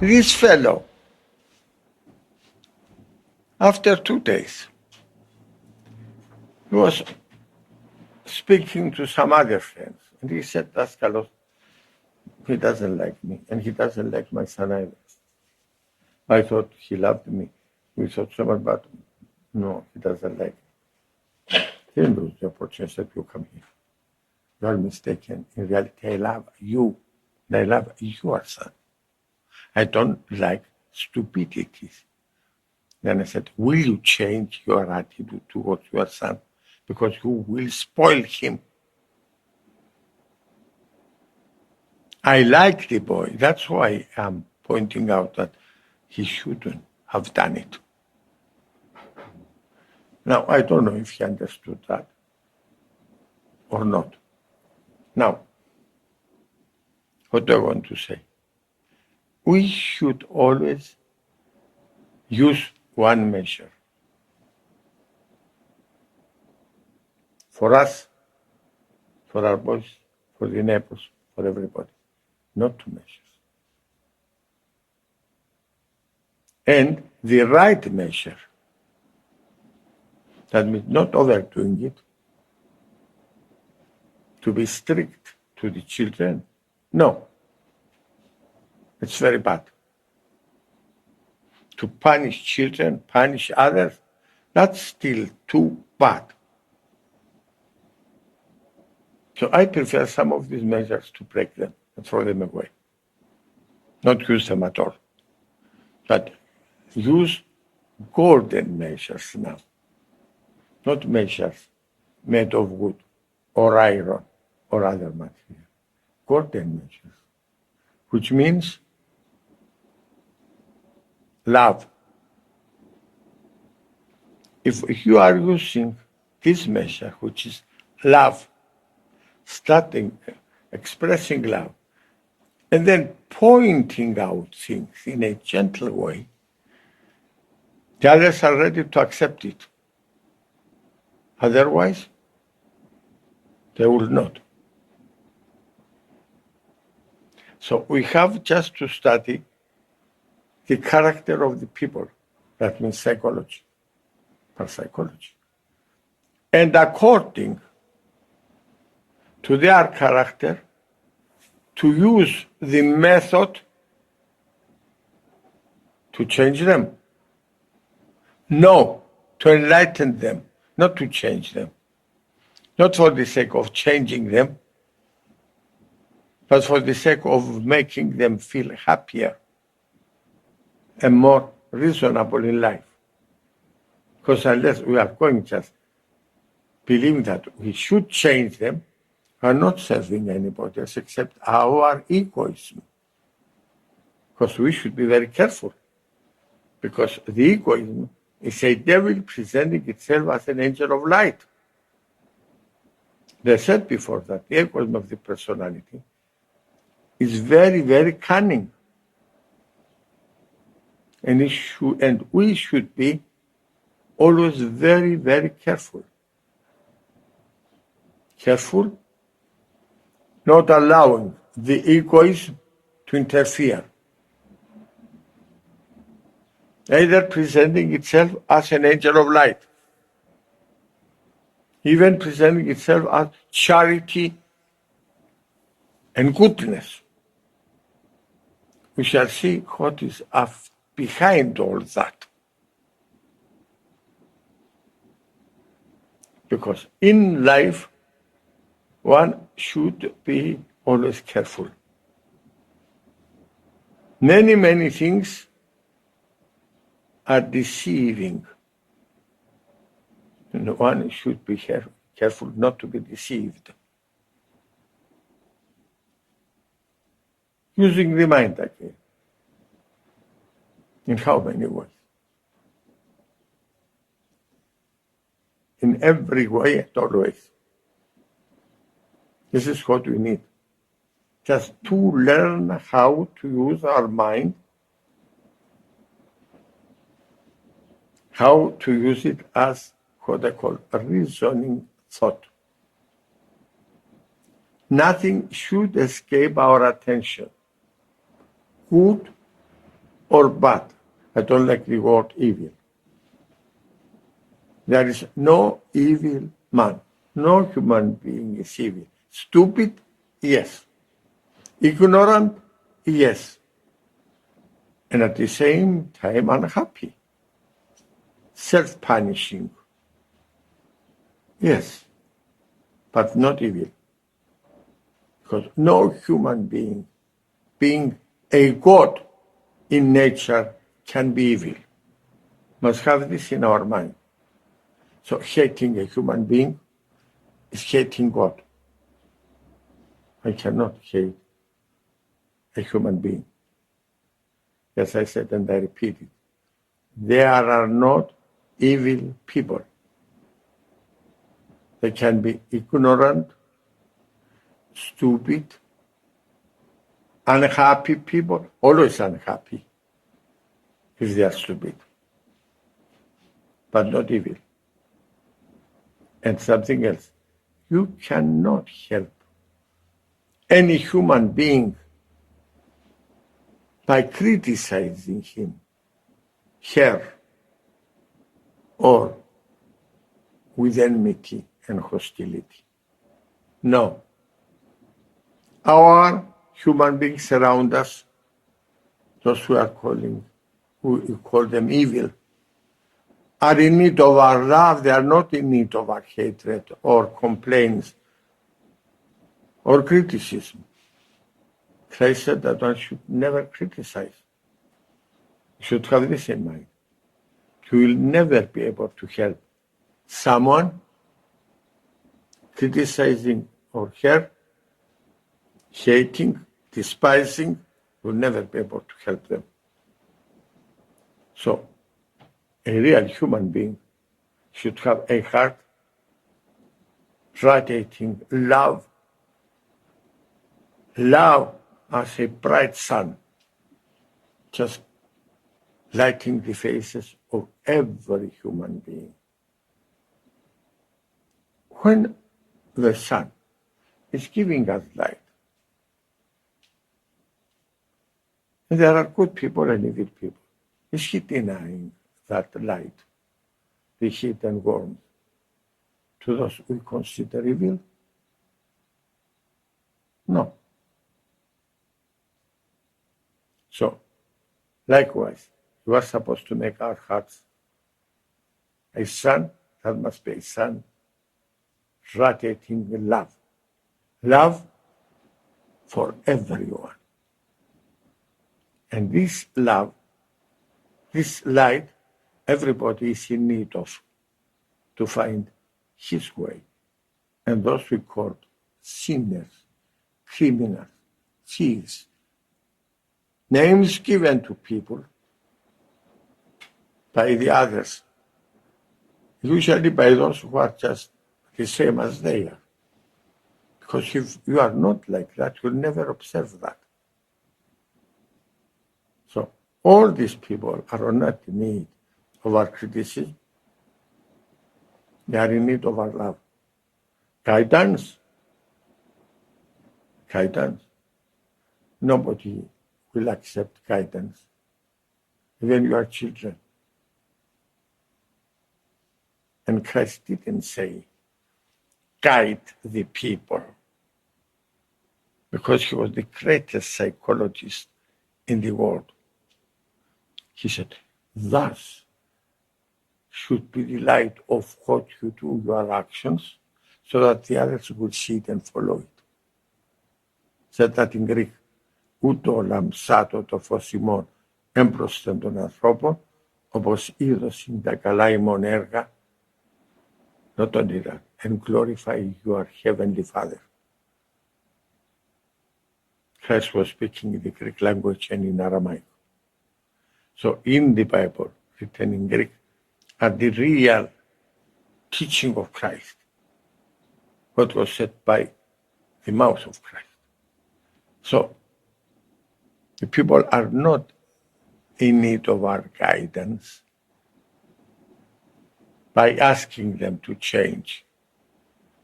This fellow, after 2 days, he was speaking to some other friends, and he said, Daskalos, he doesn't like me, and he doesn't like my son either. I thought he loved me. We thought so much, but no, he doesn't like me. He didn't lose the opportunity. I said, you come here. You are mistaken. In reality, I love you. And I love your son. I don't like stupidities. Then I said, will you change your attitude towards your son? Because you will spoil him. I like the boy. That's why I'm pointing out that he shouldn't have done it. Now, I don't know if he understood that or not. Now, what do I want to say? We should always use one measure. For us, for our boys, for the neighbors, for everybody. Not two measures. And the right measure, that means not overdoing it, to be strict to the children. No, it's very bad. To punish children, punish others, that's still too bad. So I prefer some of these measures to break them and throw them away. Not use them at all. But use golden measures now. Not measures made of wood or iron or other material. Golden measures, which means love. If you are using this measure, which is love, starting expressing love, and then pointing out things in a gentle way, the others are ready to accept it. Otherwise, they will not. So we have just to study the character of the people. That means psychology, parapsychology. And according to their character, to use the method to change them. No, to enlighten them, not to change them. Not for the sake of changing them, but for the sake of making them feel happier and more reasonable in life. Because unless we are going just believing that we should change them, we are not serving anybody else except our egoism. Because we should be very careful. Because the egoism is a devil presenting itself as an angel of light. They said before that the egoism of the personality is very, very cunning. And we should be always very, very careful. Careful, not allowing the egoism to interfere. Either presenting itself as an angel of light, even presenting itself as charity and goodness. We shall see what is behind all that. Because in life, one should be always careful. Many, many things are deceiving. And one should be careful not to be deceived. Using the mind again. In how many ways? In every way and always. This is what we need. Just to learn how to use our mind, how to use it as what I call a reasoning thought. Nothing should escape our attention, good or bad. I don't like the word evil. There is no evil man. No human being is evil. Stupid? Yes. Ignorant? Yes. And at the same time, unhappy. Self-punishing? Yes. But not evil. Because no human being a God in nature, can be evil. Must have this in our mind. So hating a human being is hating God. I cannot hate a human being. As I said, and I repeat it, there are not evil people. They can be ignorant, stupid, unhappy people, always unhappy if they are stupid, but not evil. And something else, you cannot help any human being by criticizing him, her, or with enmity and hostility. No. Our human beings around us, those who we call them evil, are in need of our love. They are not in need of our hatred or complaints or criticism. Christ said that one should never criticize. You should have this in mind. You will never be able to help someone criticizing or her, hating, despising, will never be able to help them. So, a real human being should have a heart radiating love, love as a bright sun, just lighting the faces of every human being. When the sun is giving us light, and there are good people and evil people, is he denying that light, the heat and warmth, to those we consider evil? No. So, likewise, you are supposed to make our hearts a sun, that must be a sun radiating love. Love for everyone. And this love, this light, everybody is in need of to find his way. And those we call sinners, criminals, thieves, names given to people by the others, usually by those who are just the same as they are. Because if you are not like that, you'll never observe that. So all these people are not in need of our criticism. They are in need of our love. Guidance. Guidance. Nobody will accept guidance, even your children. And Christ didn't say, guide the people, because he was the greatest psychologist in the world. He said, thus should be the light of what you do, your actions, so that the others will see it and follow it. Said that in Greek, ούτω λαμψάτω το φως ημών έμπροσθεν των ανθρώπων, όπως είδωσιν τα καλά ημών έργα, not only that, and glorify your heavenly Father. Christ was speaking in the Greek language and in Aramaic. So in the Bible, written in Greek, are the real teaching of Christ, what was said by the mouth of Christ. So the people are not in need of our guidance by asking them to change,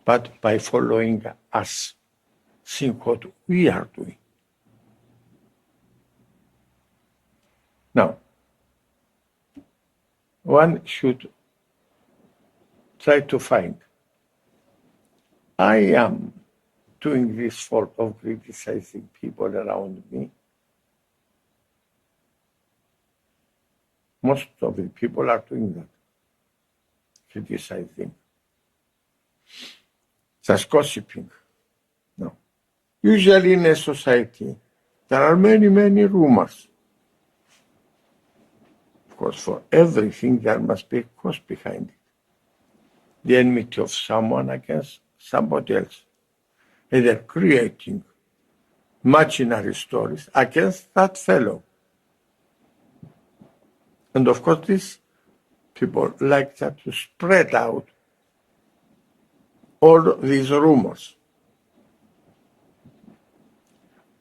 but by following us, seeing what we are doing. Now, one should try to find, I am doing this fault of criticizing people around me. Most of the people are doing that, criticizing, just gossiping. No. Usually in a society, there are many, many rumors. Of course, for everything, there must be a cause behind it. The enmity of someone against somebody else. Either creating imaginary stories against that fellow. And of course, these people like that to spread out all these rumors.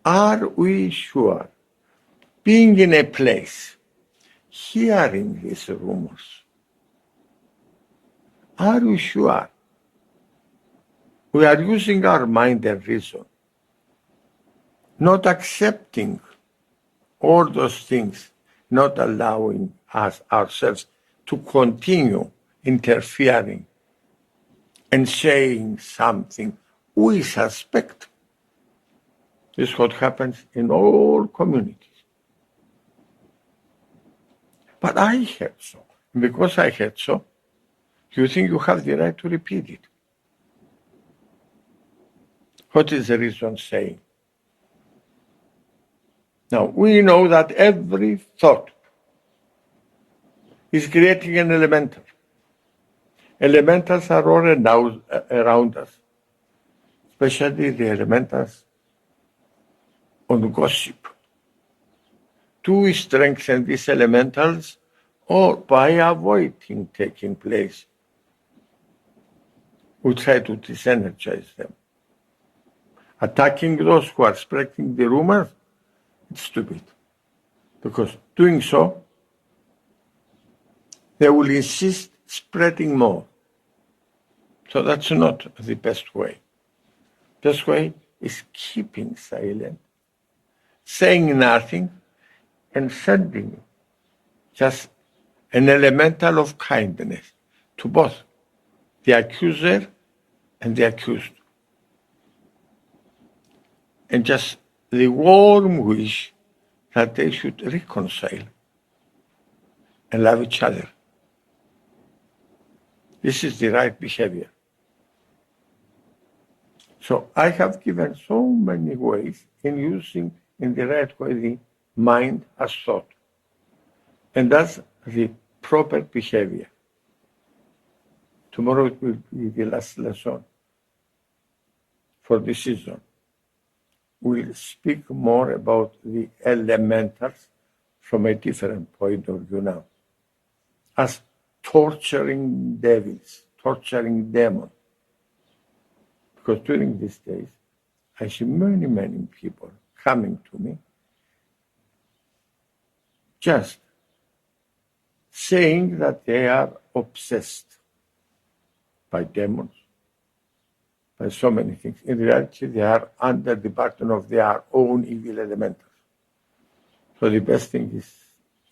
Are we sure, being in a place, hearing these rumors, are we sure we are using our mind and reason, not accepting all those things, not allowing us ourselves to continue interfering and saying something we suspect? This is what happens in all communities. But I heard so. Because I heard so, you think you have the right to repeat it. What is the reason saying? Now, we know that every thought is creating an elemental. Elementals are all around us, especially the elementals on gossip. To strengthen these elementals or by avoiding taking place, we try to disenergize them. Attacking those who are spreading the rumors, it's stupid. Because doing so, they will insist spreading more. So that's not the best way. Best way is keeping silent, saying nothing, and sending just an elemental of kindness to both the accuser and the accused. And just the warm wish that they should reconcile and love each other. This is the right behavior. So I have given so many ways in using in the right way the mind as thought. And that's the proper behavior. Tomorrow it will be the last lesson for this season. We'll speak more about the elementals from a different point of view now, as torturing devils, torturing demons. Because during these days, I see many, many people coming to me just saying that they are obsessed by demons, by so many things. In reality, they are under the burden of their own evil elementals. So the best thing is,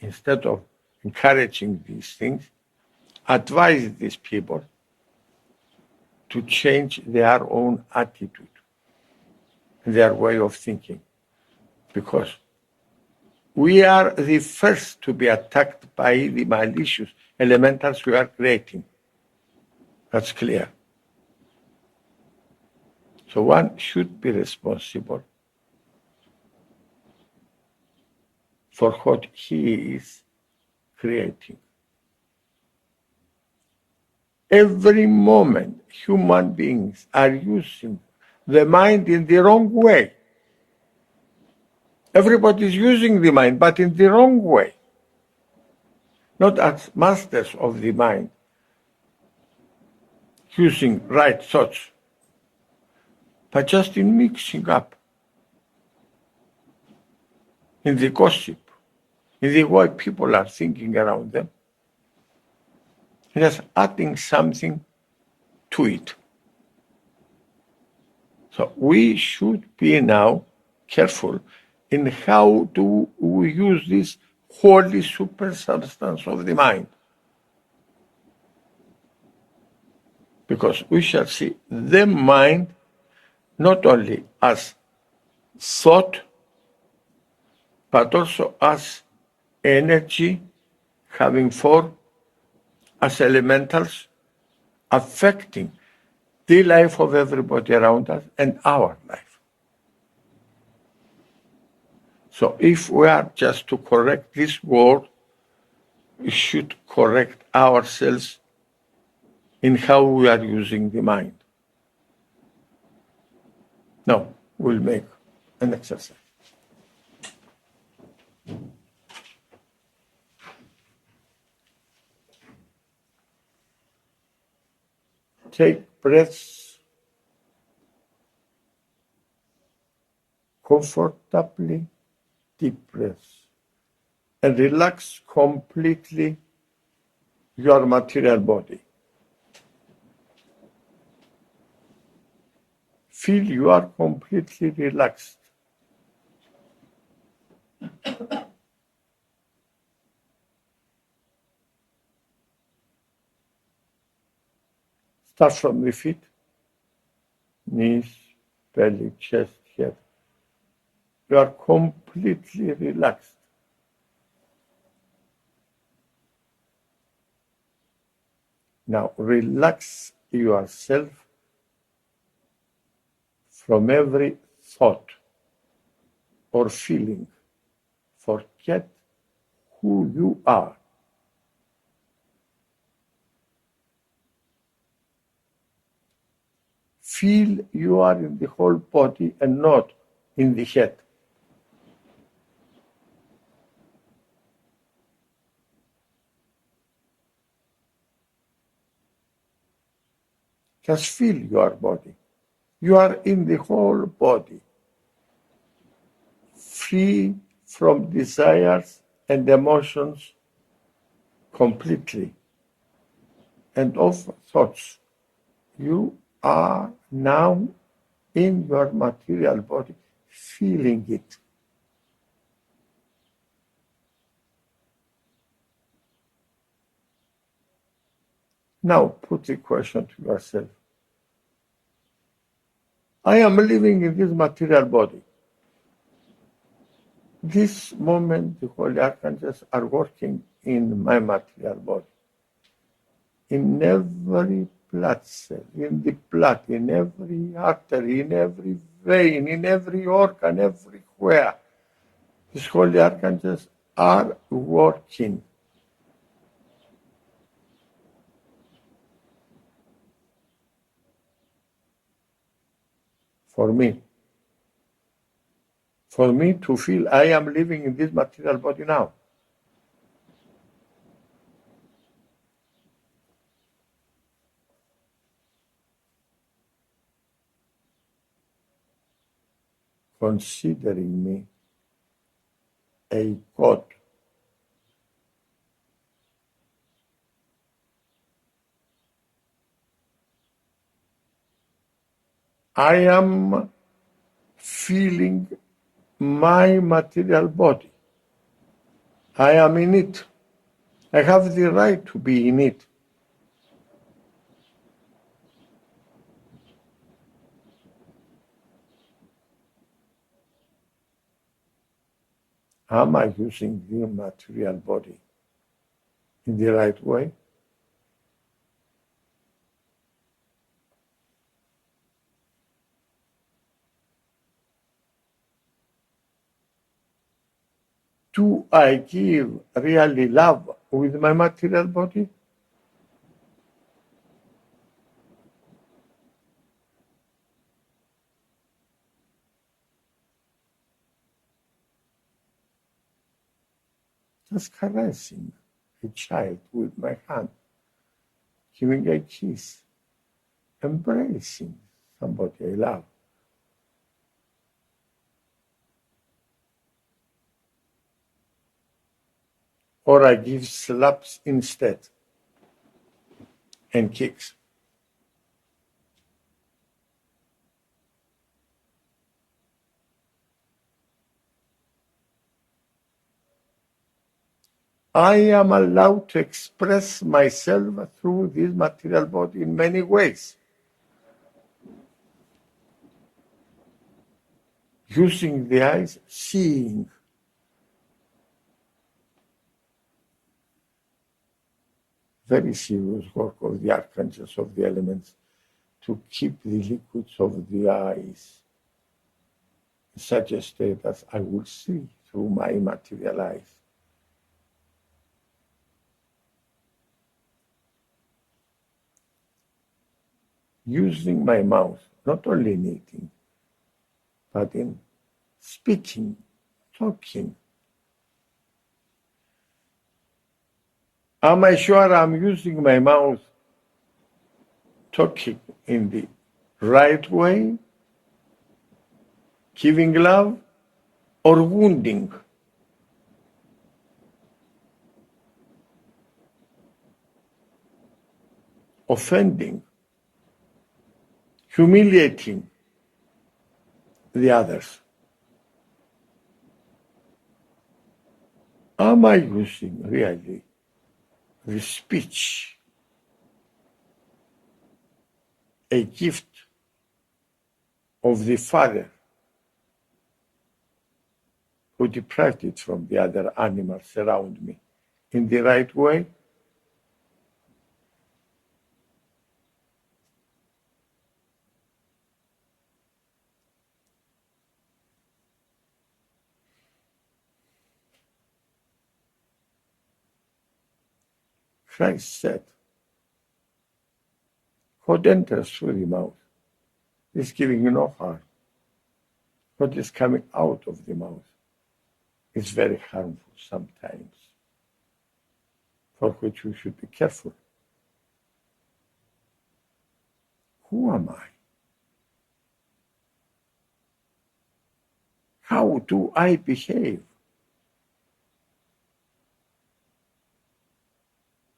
instead of encouraging these things, advise these people to change their own attitude, their way of thinking. Because we are the first to be attacked by the malicious elementals we are creating. That's clear. So one should be responsible for what he is creating. Every moment, human beings are using the mind in the wrong way. Everybody is using the mind, but in the wrong way. Not as masters of the mind, using right thoughts, but just in mixing up, in the gossip, in the way people are thinking around them, and just adding something to it. So we should be now careful in how do we use this holy super substance of the mind. Because we shall see the mind not only as thought, but also as energy, having form, as elementals, affecting the life of everybody around us and our life. So if we are just to correct this world, we should correct ourselves in how we are using the mind. Now, we'll make an exercise. Take breaths comfortably, deep breaths, and relax completely your material body. Feel you are completely relaxed. Start from the feet, knees, belly, chest, head. You are completely relaxed. Now relax yourself from every thought or feeling. Forget who you are. Feel you are in the whole body and not in the head. Just feel your body. You are in the whole body, free from desires and emotions completely, and of thoughts. You are now in your material body, feeling it. Now put the question to yourself. I am living in this material body. This moment, the Holy Archangels are working in my material body. In every blood cell, in the blood, in every artery, in every vein, in every organ, everywhere. These Holy Archangels are working. For me. For me to feel I am living in this material body now. Considering me a God. I am feeling my material body. I am in it. I have the right to be in it. Am I using the material body in the right way? Do I give really love with my material body? Just caressing a child with my hand, giving a kiss, embracing somebody I love. Or I give slaps instead and kicks. I am allowed to express myself through this material body in many ways. Using the eyes, seeing. Very serious work of the archangels of the elements to keep the liquids of the eyes in such a state that I will see through my material eyes. Using my mouth, not only in eating, but in speaking, talking. Am I sure I'm using my mouth talking in the right way, giving love, or wounding? Offending, humiliating the others? Am I using really the speech, a gift of the Father who deprived it from the other animals around me, in the right way? Christ said, what enters through the mouth is giving you no harm. What is coming out of the mouth is very harmful sometimes, for which we should be careful. Who am I? How do I behave?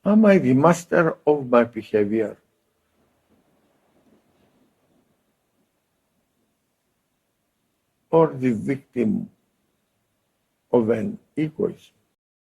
Am I the master of my behavior? Or the victim of an egoism?